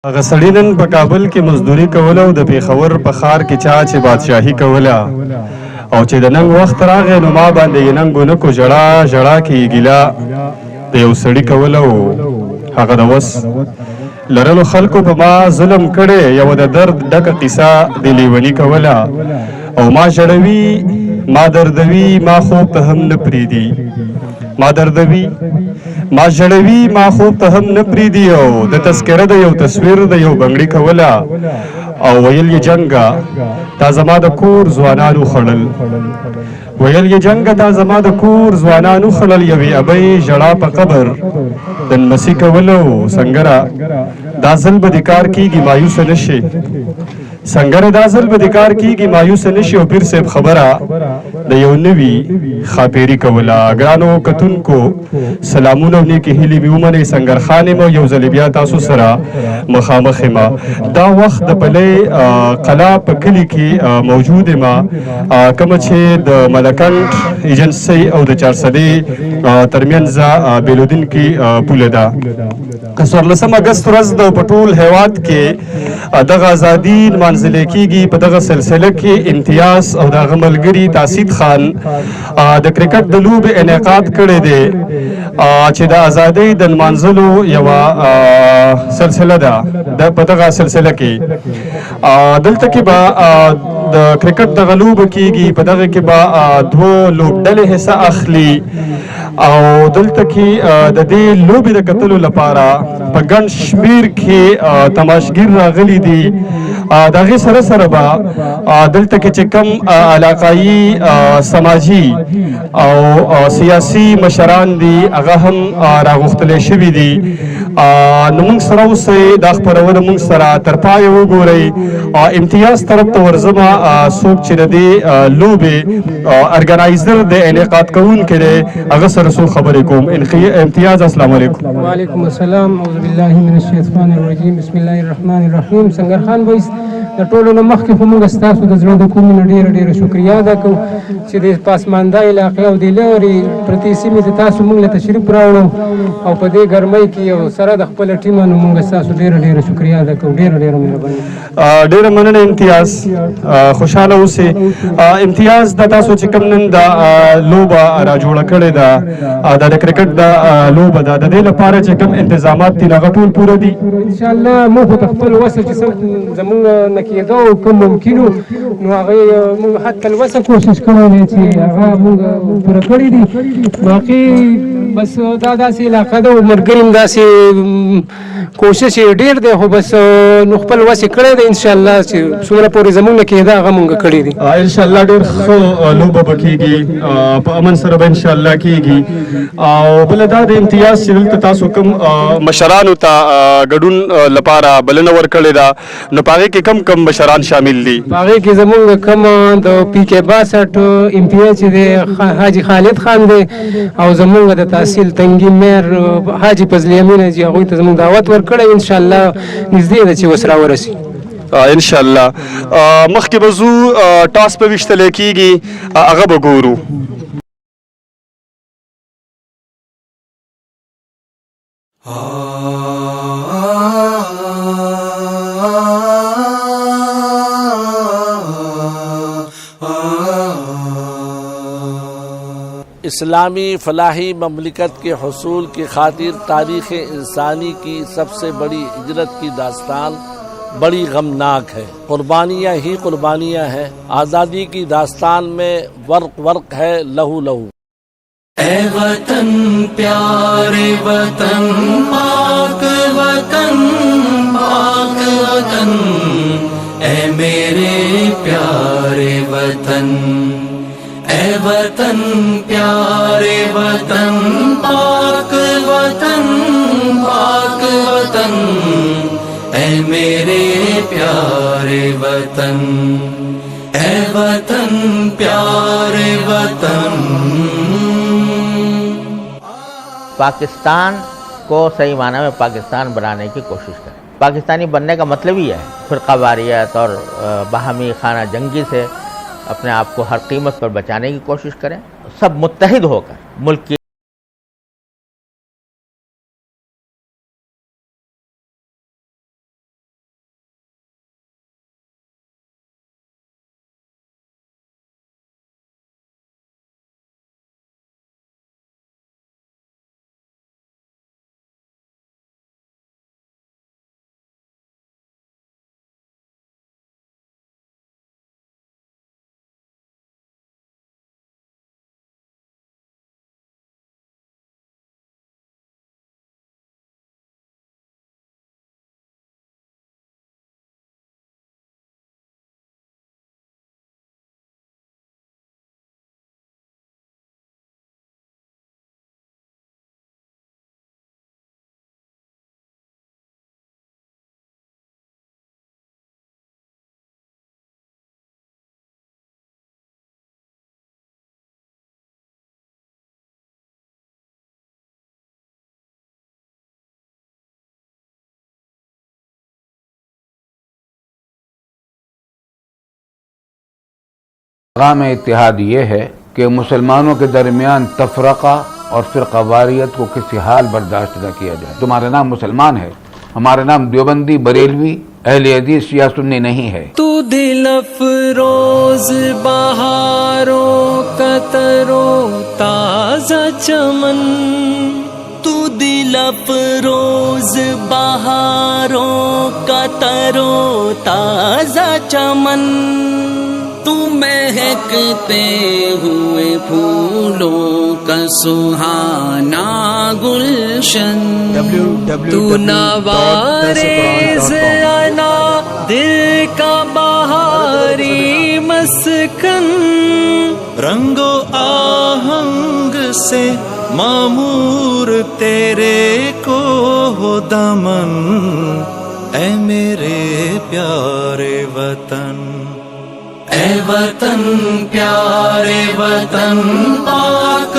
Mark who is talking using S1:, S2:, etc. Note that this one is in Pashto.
S1: هغه سړی نن په کابل کې مزدوري کوله او د پېښور په ښار کې چا چې بادشاهي کوله او چې د ننګ وخت راغی نو ما باندې یې ننګ ونه کو ژړا ژړا کې یې ګیله د یو سړي کوله او هغه د وس لرلو خلکو په ما ظلم کړی یوه د درد ډکه قیصه د لیوني کوله او ما ژړوي ما دردوي ما خوب ته هم نه پرېږدي ما دردوي ما ژړوي ما خوب ته هم نه پرېږدي او د تذکره د یو تصویر د یو بنګړي کوله او ویل یې جنګه تا زما د کور ځوانانو خړل ویل یې جنګه تا زما د کور ځوانانو خړل یوې ابۍ ژړا په قبر د نمسي کوله او سنګره دا ځل به د کار کېږي مایوسه نه شي سنګره دا ځل به د کار کېږي مایوسه نه شي او پیر صاحب خبره د یو نوي ښاپیري کوله ګرانو کتونکو سلامونه او نیکې هیلې مې ومنئ سنګر خان یم او یو ځلې بیا تاسو سره مخامخ یم دا وخت د پلۍ قلا په کلي کې موجود یم کومه چې د ملکنډ ایجنسۍ او د چارسدې ترمنځ بیلودونکې پوله ده که 14 اګست ورځ د په ټول هیواد کې دغه ازادي نمانځلی کېږي په دغه سلسله کې امتیاز او د هغه ملګري تاسید خان د کرکټ د لوبې انعقاد کړی دی چې د ازادۍ د نمانځلو یوه سلسله ده په دغه سلسله کې دلته کې به د کرکټ دغه لوبه کېږي په دغه کې به 2 لوبډلې حصه اخلي او دلته کې د دې لوبې د کتلو لپاره په ګڼ شمېر کې تماشګیر راغلي دي د هغې سره سره به دلته کې چې کوم علاقایي سماجي او سیاسي مشران دي هغه هم راغوښتلی شوي دي نو موږ سره اوسئ دا خپرونه موږ سره تر پایه وګورئ امتیاز طرف ته ورځمه څوک چې د دې لوبې ارګنایزر د انعقاد کوونکی دی هغه سره څو خبرې کوم امتیاز السلام علیکم
S2: وعلیکم السلام اعوذ بالله من الشیطان الرجیم بسم الله الرحمن الرحیم سنګر خان وایي د ټولو نه مخکې خو موږ ستاسو د زړه د کومې نه ډېره ډېره شکریه ادا کوو چې د پاسمانده علاقې او د لرې پرتې سیمې ته تاسو موږ له تشریف راوړو او په دې ګرمۍ کې یو سره د خپله ټیمه نو موږ ستاسو ډېره ډېره شکریه ادا کوو ډېره ډېره مهرباني
S1: ډېره مننه امتیاز خوشحاله اوسئ امتیاز دا تاسو چې کوم نن دا لوبه راجوړه کړې ده دا د کرکټ دا لوبه ده د دې لپاره چې کوم انتظامات دي هغه ټول پوره دي
S2: انشاءالله موږ په خپل وسه چې زموږ نه کېده او کوم ممکن نو هغې موږ حتی الوسه کوشش کړی دی چې هغه موږ پوره کړي دي باقي بس دا داسې علاقه ده او ملګري هم داسې کوشش یې ډېر دی خو بس نو خپل وس یې کړی دی انشاءالله چې څومره پورې زموږ نه کېده هغه موږ کړي دي
S1: انشاءالله ډېر ښه لوبه به کېږي په امن سره به انشاءالله کېږي او بله دا د امتیاز چې دلته تاسو کوم مشرانو ته ګډون لپاره بلنه ورکړې ده نو په هغې کې کم مشران شامل دي
S2: په هغې کې زموږ کوم د پي کې 62 امتیاز چې دی حاجي خالد خان دی او زموږ د تحصیل تنګي میر حاجي فضل امین جي هغوی ته زموږ دعوت ورکړی انشاءالله نږدې ده چې اوس راورسي
S1: انشاءالله مخکې به ځو ټاس به ویشتلی کېږي هغه به ګورو
S3: इस्लामी फलाही ममलिकत के हसूल की खातिर तारीख़ इंसानी की सबसे बड़ी हिजरत की दास्तान बड़ी गमनाक है। कुर्बानियाँ ही कुर्बानियाँ हैं। आज़ादी की दास्तान में वर्क वर्क है लहू लहू।
S4: ऐ वतन प्यारे वतन पाक वतन पाक वतन ऐ मेरे प्यारे वतन ऐ वतन प्यारे वतन पाक वतन ऐ मेरे प्यारे वतन ऐ वतन प्यारे वतन।
S5: पाकिस्तान को सही माना में पाकिस्तान बनाने की कोशिश करें। पाकिस्तानी बनने का मतलब ही है फ़िरक़ावारियत और बाहमी खाना जंगी से अपने आप को हर कीमत पर बचाने की कोशिश करें। सब मुत्तहिद होकर मुल्क की
S6: पैगाम इत्तिहाद ये है कि मुसलमानों के दरमियान तफरका और फिरकावारियत को किसी हाल बर्दाश्त न किया जाए। तुम्हारा नाम मुसलमान है, हमारा नाम देवबंदी, बरेलवी, अहले हदीस या सुन्नी नहीं है।
S4: तू दिल अफरोज बहारों का तरो ताजा चमन, तू दिल अफरोज बहारों का तरो ताजा चमन, तू महकते हुए फूलों का सुहाना गुलशन, तू नवारेज़ आना दिल का बहारी मस्कन, रंगो आहंग से मामूर तेरे को हो दमन, ऐ मेरे प्यारे वतन, ऐ वतन प्यारे वतन, पाक